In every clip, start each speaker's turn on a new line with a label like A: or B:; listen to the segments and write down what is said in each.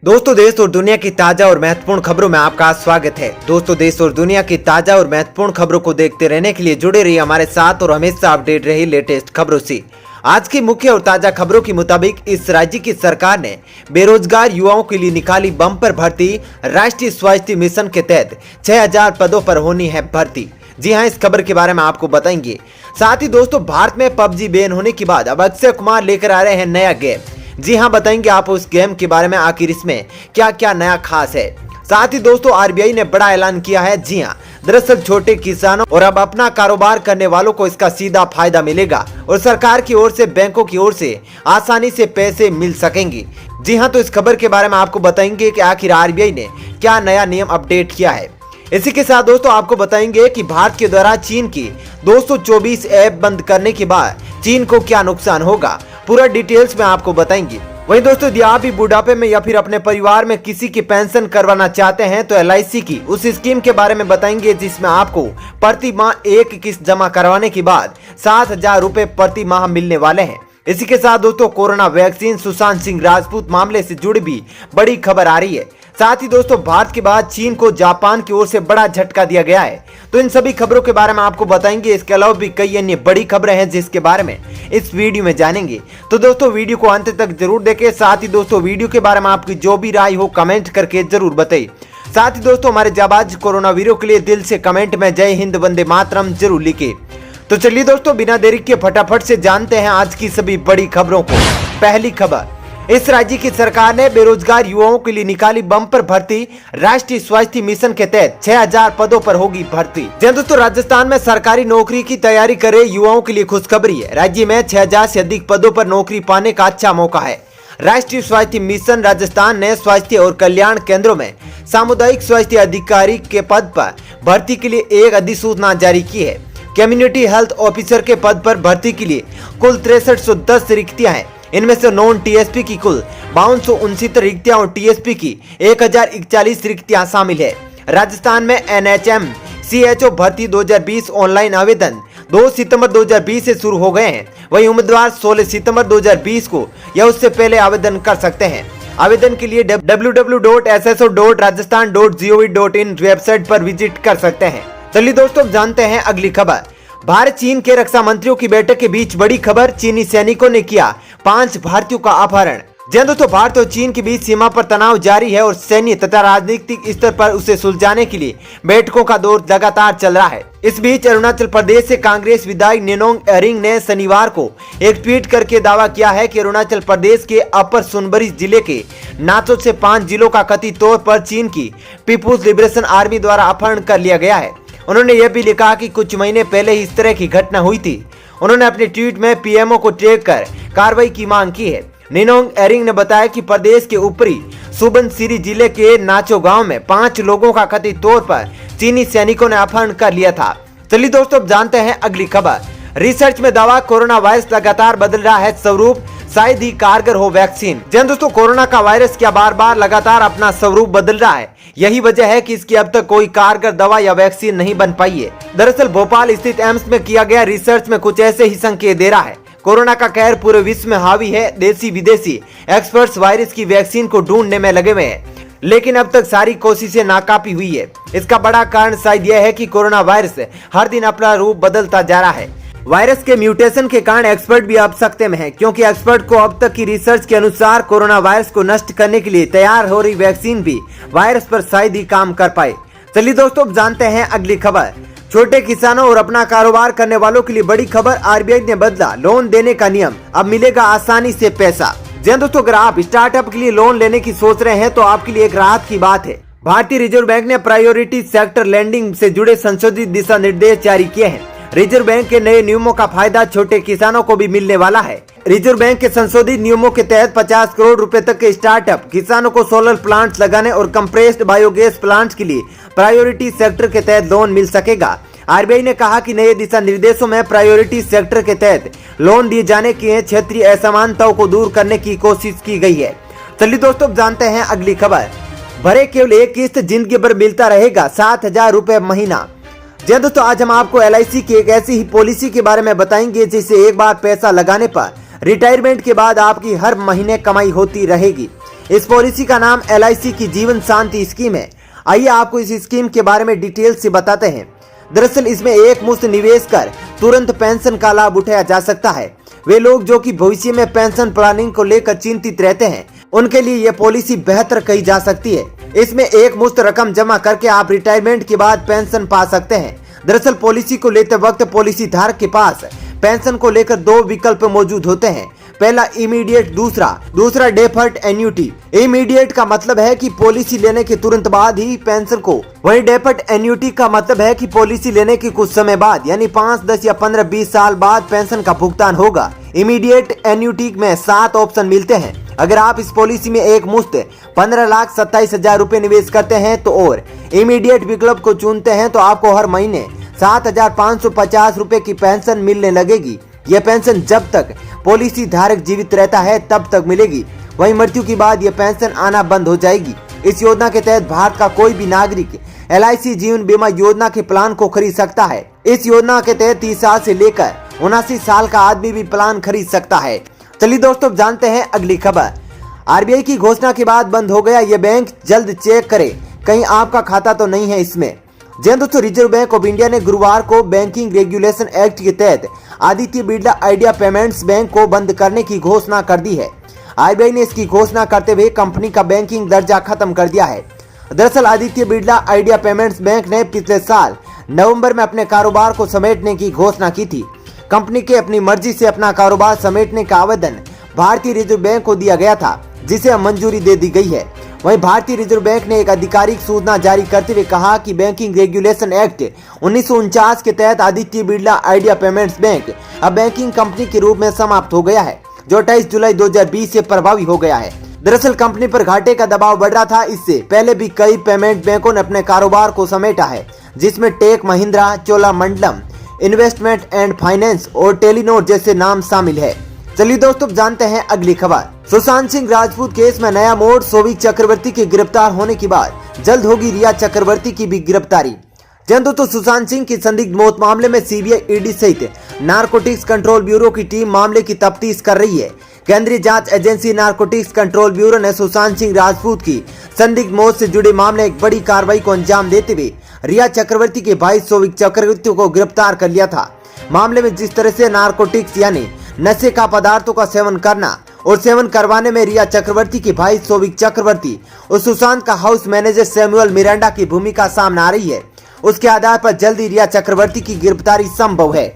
A: दोस्तों, देश और दुनिया की ताजा और महत्वपूर्ण खबरों में आपका स्वागत है। दोस्तों, देश और दुनिया की ताजा और महत्वपूर्ण खबरों को देखते रहने के लिए जुड़े रहिए हमारे साथ और हमेशा अपडेट रहिए लेटेस्ट खबरों से। आज की मुख्य और ताजा खबरों के मुताबिक इस राज्य की सरकार ने बेरोजगार युवाओं के लिए निकाली बम्पर भर्ती। राष्ट्रीय स्वास्थ्य मिशन के तहत 6000 पदों पर होनी है भर्ती। जी हां, इस खबर के बारे में आपको बताएंगे। साथ ही दोस्तों, भारत में पबजी बैन होने के बाद अब अक्षय कुमार लेकर आ रहे हैं नया गेम। जी हां, बताएंगे आप उस गेम के बारे में, आखिर इसमें क्या क्या नया खास है। साथ ही दोस्तों, आरबीआई ने बड़ा ऐलान किया है। जी हां, दरअसल छोटे किसानों और अब अपना कारोबार करने वालों को इसका सीधा फायदा मिलेगा और सरकार की ओर से, बैंकों की ओर से आसानी से पैसे मिल सकेंगे। जी हां, तो इस खबर के बारे में आपको बताएंगे कि आखिर आरबीआई ने क्या नया नियम अपडेट किया है। इसी के साथ दोस्तों, आपको बताएंगे कि भारत के द्वारा चीन की 224 ऐप बंद करने के बाद चीन को क्या नुकसान होगा, पूरा डिटेल्स में आपको बताएंगे। वहीं दोस्तों, यदि आप भी बुढ़ापे में या फिर अपने परिवार में किसी की पेंशन करवाना चाहते हैं तो एलआईसी की उस स्कीम के बारे में बताएंगे जिसमें आपको प्रति माह एक किस्त जमा करवाने के बाद 7000 रुपए प्रति माह मिलने वाले हैं। इसी के साथ दोस्तों, कोरोना वैक्सीन सुशांत सिंह राजपूत मामले से जुड़ी भी बड़ी खबर आ रही है। साथ ही दोस्तों, भारत के बाद चीन को जापान की ओर से बड़ा झटका दिया गया है। तो इन सभी खबरों के बारे में आपको बताएंगे। इसके अलावा भी कई अन्य बड़ी खबरें हैं जिसके बारे में इस वीडियो में जानेंगे। तो दोस्तों, वीडियो को अंत तक जरूर देखें। साथ ही दोस्तों, वीडियो के बारे में आपकी जो भी राय हो कमेंट करके जरूर बताइए। साथ ही दोस्तों, हमारे जाबाज कोरोना वीरों के लिए दिल से कमेंट में जय हिंद वंदे मातरम जरूर लिखे। तो चलिए दोस्तों, बिना देरी के फटाफट से जानते हैं आज की सभी बड़ी खबरों को। पहली खबर, इस राज्य की सरकार ने बेरोजगार युवाओं के लिए निकाली बम्पर भर्ती। राष्ट्रीय स्वास्थ्य मिशन के तहत 6000 पदों पर होगी भर्ती। जी दोस्तों, राजस्थान में सरकारी नौकरी की तैयारी करे युवाओं के लिए खुशखबरी है। राज्य में 6000 से अधिक पदों पर नौकरी पाने का अच्छा मौका है। राष्ट्रीय स्वास्थ्य मिशन राजस्थान ने स्वास्थ्य और कल्याण केंद्रों में सामुदायिक स्वास्थ्य अधिकारी के पद पर भर्ती के लिए एक अधिसूचना जारी की है। कम्युनिटी हेल्थ ऑफिसर के पद पर भर्ती के लिए कुल 6310 रिक्तियां हैं। इनमें से नॉन टीएसपी की कुल 5269 रिक्तियां और टीएसपी की 1041 रिक्तियां शामिल है। राजस्थान में एनएचएम सीएचओ भर्ती 2020 ऑनलाइन आवेदन 2 सितंबर 2020 से शुरू हो गए हैं। वहीं उम्मीदवार 16 सितंबर 2020 को या उससे पहले आवेदन कर सकते हैं। आवेदन के लिए www.sso.rajasthan.gov.in वेबसाइट पर विजिट कर सकते हैं। चलिए दोस्तों, जानते हैं अगली खबर। भारत चीन के रक्षा मंत्रियों की बैठक के बीच बड़ी खबर, चीनी सैनिकों ने किया 5 भारतीयों का अपहरण। जी दोस्तों, भारत और चीन के बीच सीमा पर तनाव जारी है और सैन्य तथा राजनीतिक स्तर पर उसे सुलझाने के लिए बैठकों का दौर लगातार चल रहा है। इस बीच अरुणाचल प्रदेश से कांग्रेस विधायक निनोंग एरिंग ने शनिवार को एक ट्वीट करके दावा किया है कि अरुणाचल प्रदेश के अपर सोनबरी जिले के नाचो से 5 जिलों का कथित तौर पर चीन की पीपुल्स लिबरेशन आर्मी द्वारा अपहरण कर लिया गया है। उन्होंने यह भी लिखा कि कुछ महीने पहले ही इस तरह की घटना हुई थी। उन्होंने अपने ट्वीट में पीएमओ को ट्रैक कर कार्रवाई की मांग की है। निनोंग एरिंग ने बताया कि प्रदेश के ऊपरी सुबनसिरी जिले के नाचो गांव में 5 लोगों का कथित तौर पर चीनी सैनिकों ने अपहरण कर लिया था। चलिए दोस्तों, अब जानते हैं अगली खबर। रिसर्च में दावा, कोरोना वायरस लगातार बदल रहा है स्वरूप, शायद ही कारगर हो वैक्सीन। जी दोस्तों, कोरोना का वायरस क्या बार बार लगातार अपना स्वरूप बदल रहा है। यही वजह है कि इसकी अब तक कोई कारगर दवा या वैक्सीन नहीं बन पाई है। दरअसल भोपाल स्थित एम्स में किया गया रिसर्च में कुछ ऐसे ही संकेत दे रहा है। कोरोना का कहर पूरे विश्व में हावी है। देसी विदेशी एक्सपर्ट्स वायरस की वैक्सीन को ढूंढने में लगे हुए हैं, लेकिन अब तक सारी कोशिशें नाकाफी हुई है। इसका बड़ा कारण शायद यह है कि कोरोना वायरस हर दिन अपना रूप बदलता जा रहा है। वायरस के म्यूटेशन के कारण एक्सपर्ट भी अब सकते में है, क्योंकि एक्सपर्ट को अब तक की रिसर्च के अनुसार कोरोना वायरस को नष्ट करने के लिए तैयार हो रही वैक्सीन भी वायरस पर शायद ही काम कर पाए। चलिए दोस्तों, जानते हैं अगली खबर। छोटे किसानों और अपना कारोबार करने वालों के लिए बड़ी खबर, आरबीआई ने बदला लोन देने का नियम, अब मिलेगा आसानी से पैसा। जी दोस्तों, अगर आप स्टार्टअप के लिए लोन लेने की सोच रहे हैं तो आपके लिए एक राहत की बात है। भारतीय रिजर्व बैंक ने प्रायोरिटी सेक्टर लैंडिंग से जुड़े संशोधित दिशा निर्देश जारी किए हैं। रिजर्व बैंक के नए नियमों का फायदा छोटे किसानों को भी मिलने वाला है। रिजर्व बैंक के संशोधित नियमों के तहत 50 करोड़ रुपए तक के स्टार्टअप किसानों को सोलर प्लांट्स लगाने और कंप्रेस्ड बायोगैस प्लांट्स के लिए प्रायोरिटी सेक्टर के तहत लोन मिल सकेगा। आरबीआई ने कहा कि नए दिशा निर्देशों में प्रायोरिटी सेक्टर के तहत लोन दिए जाने के क्षेत्रीय असमानताओं को दूर करने की कोशिश की गई है। चलिए दोस्तों, जानते हैं अगली खबर। भरे केवल एक किस्त, जिंदगी भर मिलता रहेगा 7000 रुपए महीना। जी दोस्तों, आज हम आपको एलआईसी की एक ऐसी ही पॉलिसी के बारे में बताएंगे जिससे एक बार पैसा लगाने पर रिटायरमेंट के बाद आपकी हर महीने कमाई होती रहेगी। इस पॉलिसी का नाम LIC की जीवन शांति स्कीम है। आइए आपको इस स्कीम के बारे में डिटेल से बताते हैं। दरअसल इसमें एक मुश्त निवेश कर तुरंत पेंशन का लाभ उठाया जा सकता है। वे लोग जो कि भविष्य में पेंशन प्लानिंग को लेकर चिंतित रहते हैं, उनके लिए यह पॉलिसी बेहतर कही जा सकती है। इसमें एक मुश्त रकम जमा करके आप रिटायरमेंट के बाद पेंशन पा सकते हैं। दरअसल पॉलिसी को लेते वक्त पॉलिसी धारक के पास पेंशन को लेकर 2 विकल्प मौजूद होते हैं। पहला इमीडिएट, दूसरा डेफर्ड एन्युटी। इमीडिएट का मतलब है कि पॉलिसी लेने के तुरंत बाद ही पेंशन को, वहीं डेफर्ड एन्युटी का मतलब है कि पॉलिसी लेने के कुछ समय बाद यानी 5, 10 या 15, 20 साल बाद पेंशन का भुगतान होगा। इमीडिएट एन्युटी में 7 ऑप्शन मिलते हैं। अगर आप इस पॉलिसी में एक मुश्त 15,27,000 रुपए निवेश करते हैं तो और इमीडिएट विकल्प को चुनते हैं तो आपको हर महीने 7,550 रुपए की पेंशन मिलने लगेगी। यह पेंशन जब तक पॉलिसी धारक जीवित रहता है तब तक मिलेगी, वहीं मृत्यु के बाद यह पेंशन आना बंद हो जाएगी। इस योजना के तहत भारत का कोई भी नागरिक LIC जीवन बीमा योजना के प्लान को खरीद सकता है। इस योजना के तहत 30 साल से लेकर 79 साल का आदमी भी प्लान खरीद सकता है। चलिए दोस्तों, जानते हैं अगली खबर। RBI की घोषणा के बाद बंद हो गया ये बैंक, जल्द चेक करें कहीं आपका खाता तो नहीं है इसमें। जी दोस्तों, रिजर्व बैंक ऑफ इंडिया ने गुरुवार को बैंकिंग रेगुलेशन एक्ट के तहत Aditya Birla idea payments bank को बंद करने की घोषणा कर दी है। RBI ने इसकी घोषणा करते हुए कंपनी का बैंकिंग दर्जा खत्म कर दिया है। दरअसल Aditya Birla idea payments bank ने पिछले साल नवंबर में अपने कारोबार को समेटने की घोषणा की थी। कंपनी के अपनी मर्जी से अपना कारोबार समेटने का आवेदन भारतीय रिजर्व बैंक को दिया गया था, जिसे अब मंजूरी दे दी गई है। वहीं भारतीय रिजर्व बैंक ने एक आधिकारिक सूचना जारी करते हुए कहा कि बैंकिंग रेगुलेशन एक्ट 1949 के तहत Aditya Birla idea payments bank अब बैंकिंग कंपनी के रूप में समाप्त हो गया है, जो 28 जुलाई 2020 से प्रभावी हो गया है। दरअसल कंपनी पर घाटे का दबाव बढ़ रहा था। इससे पहले भी कई पेमेंट बैंकों ने अपने कारोबार को समेटा है, जिसमें Tech Mahindra, Cholamandalam investment and finance और टेलीनॉर जैसे नाम शामिल है। चलिए दोस्तों, जानते हैं अगली खबर। सुशांत सिंह राजपूत केस में नया मोड़, शोविक चक्रवर्ती के गिरफ्तार होने के बाद जल्द होगी रिया चक्रवर्ती की भी गिरफ्तारी। दोस्तों, सुशांत सिंह की संदिग्ध मौत मामले में CBI, ED सहित नारकोटिक्स कंट्रोल ब्यूरो की टीम मामले की तफ्तीश कर रही है। केंद्रीय जांच एजेंसी नारकोटिक्स कंट्रोल ब्यूरो ने सुशांत सिंह राजपूत की संदिग्ध मौत से जुड़े मामले एक बड़ी कार्रवाई को अंजाम देते हुए रिया चक्रवर्ती के भाई शोविक चक्रवर्ती को गिरफ्तार कर लिया था। मामले में जिस तरह से नारकोटिक्स यानी नशे का पदार्थों का सेवन करना और सेवन करवाने में रिया चक्रवर्ती के भाई शोविक चक्रवर्ती और सुशांत का हाउस मैनेजर सैमुअल मिरांडा की भूमिका सामने आ रही है, उसके आधार पर जल्दी रिया चक्रवर्ती की गिरफ्तारी संभव है।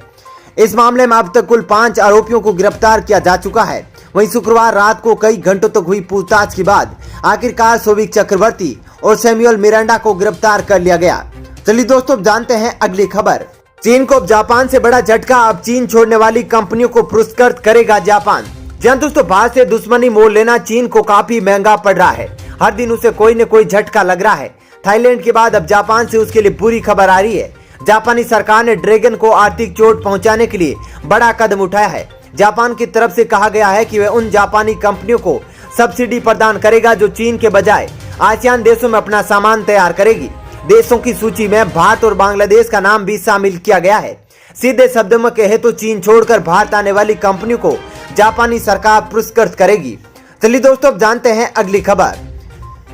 A: इस मामले में अब तक कुल 5 आरोपियों को गिरफ्तार किया जा चुका है। वहीं शुक्रवार रात को कई घंटों तक हुई पूछताछ के बाद आखिरकार शोविक चक्रवर्ती और सैमुअल मिरांडा को गिरफ्तार कर लिया गया। चलिए दोस्तों, जानते हैं अगली खबर। चीन को जापान से बड़ा झटका, अब चीन छोड़ने वाली कंपनियों को पुरस्कृत करेगा जापान। दोस्तों, भारत से दुश्मनी मोल लेना चीन को काफी महंगा पड़ रहा है। हर दिन उसे कोई न कोई झटका लग रहा है। थाईलैंड के बाद अब जापान से उसके लिए बुरी खबर आ रही है। जापानी सरकार ने ड्रैगन को आर्थिक चोट पहुंचाने के लिए बड़ा कदम उठाया है। जापान की तरफ से कहा गया है कि वह उन जापानी कंपनियों को सब्सिडी प्रदान करेगा जो चीन के बजाय आसियान देशों में अपना सामान तैयार करेगी। देशों की सूची में भारत और बांग्लादेश का नाम भी शामिल किया गया है। सीधे शब्दों में कहे तो चीन छोड़कर भारत आने वाली कंपनियों को जापानी सरकार पुरस्कृत करेगी। चलिए दोस्तों, जानते हैं अगली खबर।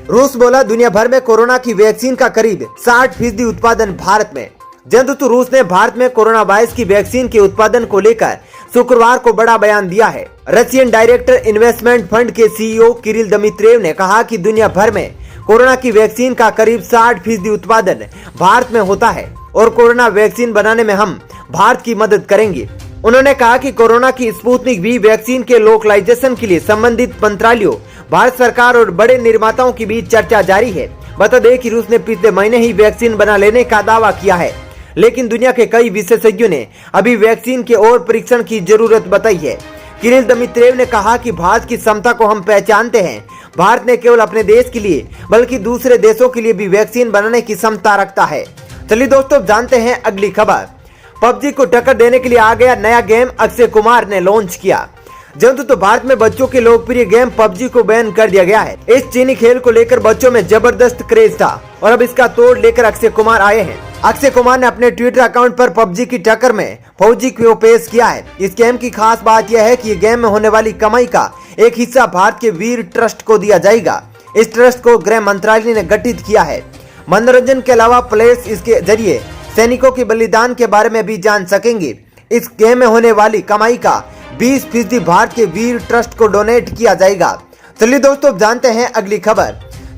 A: रूस बोला दुनिया भर में कोरोना की वैक्सीन का करीब 60% उत्पादन भारत में। दोस्तों, रूस ने भारत में कोरोना वायरस की वैक्सीन के उत्पादन को लेकर शुक्रवार को बड़ा बयान दिया है। रशियन डायरेक्टर इन्वेस्टमेंट फंड के CEO किरिल दमित्रेव ने कहा कि दुनिया भर में कोरोना की वैक्सीन का करीब 60% उत्पादन भारत में होता है और कोरोना वैक्सीन बनाने में हम भारत की मदद करेंगे। उन्होंने कहा कि कोरोना की स्पुतनिक V वैक्सीन के लोकलाइजेशन के लिए संबंधित मंत्रालयों, भारत सरकार और बड़े निर्माताओं के बीच चर्चा जारी है। बता दें कि रूस ने पिछले महीने ही वैक्सीन बना लेने का दावा किया है, लेकिन दुनिया के कई विशेषज्ञों ने अभी वैक्सीन के और परीक्षण की जरूरत बताई है। किरिल दमित्रेव ने कहा कि भारत की क्षमता को हम पहचानते हैं। भारत ने केवल अपने देश के लिए बल्कि दूसरे देशों के लिए भी वैक्सीन बनाने की क्षमता रखता है। चलिए दोस्तों, जानते हैं अगली खबर। PUBG को टक्कर देने के लिए आ गया नया गेम, अक्षय कुमार ने लॉन्च किया। तो भारत में बच्चों के लोकप्रिय गेम PUBG को बैन कर दिया गया है। इस चीनी खेल को लेकर बच्चों में जबरदस्त क्रेज था और अब इसका तोड़ लेकर अक्षय कुमार आए हैं। अक्षय कुमार ने अपने ट्विटर अकाउंट पर पबजी की टक्कर में फौजी को पेश किया है। इस गेम की खास बात यह है कि गेम में होने वाली कमाई का एक हिस्सा भारत के वीर ट्रस्ट को दिया जाएगा। इस ट्रस्ट को गृह मंत्रालय ने गठित किया है। मनोरंजन के अलावा प्लेयर्स इसके जरिए सैनिकों के बलिदान के बारे में भी जान सकेंगे। इस गेम में होने वाली कमाई का 20% भारत के वीर ट्रस्ट को डोनेट किया जाएगा। चलिए दोस्तों जानते हैं अगली खबर।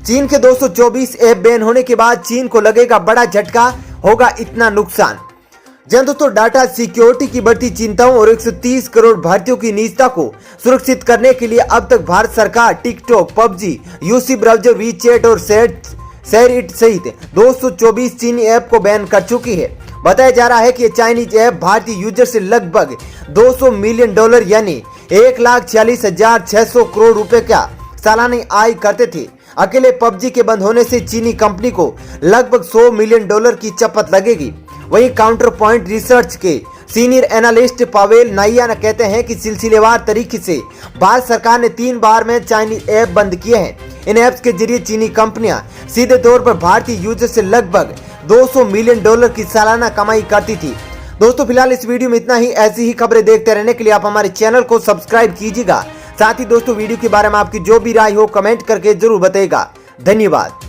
A: चीन के 224 ऐप बैन होने के बाद चीन को लगेगा बड़ा झटका, होगा इतना नुकसान। जन दोस्तों डाटा सिक्योरिटी की बढ़ती चिंताओं और 130 करोड़ भारतीयों की निजता को सुरक्षित करने के लिए अब तक भारत सरकार TikTok, PUBG, UC browser, WeChat और शेयर इट सहित 224 चीनी ऐप को बैन कर चुकी है। बताया जा रहा है कि ये चाइनीज ऐप भारतीय यूजर से लगभग $200 मिलियन यानी 1,46,600 करोड़ रुपए का सालाना आय करते थे। अकेले पबजी के बंद होने से चीनी कंपनी को लगभग $100 मिलियन की चपत लगेगी। वहीं काउंटर पॉइंट रिसर्च के सीनियर एनालिस्ट पावेल नाइया ने कहते हैं कि सिलसिलेवार तरीके से भारत सरकार ने 3 बार में चाइनीज ऐप बंद किए हैं। इन ऐप्स के जरिए चीनी कंपनियां सीधे तौर पर भारतीय यूजर से लगभग $200 मिलियन की सालाना कमाई करती थी। दोस्तों फिलहाल इस वीडियो में इतना ही। ऐसी ही खबरें देखते रहने के लिए आप हमारे चैनल को सब्सक्राइब कीजिएगा। साथ ही दोस्तों वीडियो के बारे में आपकी जो भी राय हो कमेंट करके जरूर बताइएगा। धन्यवाद।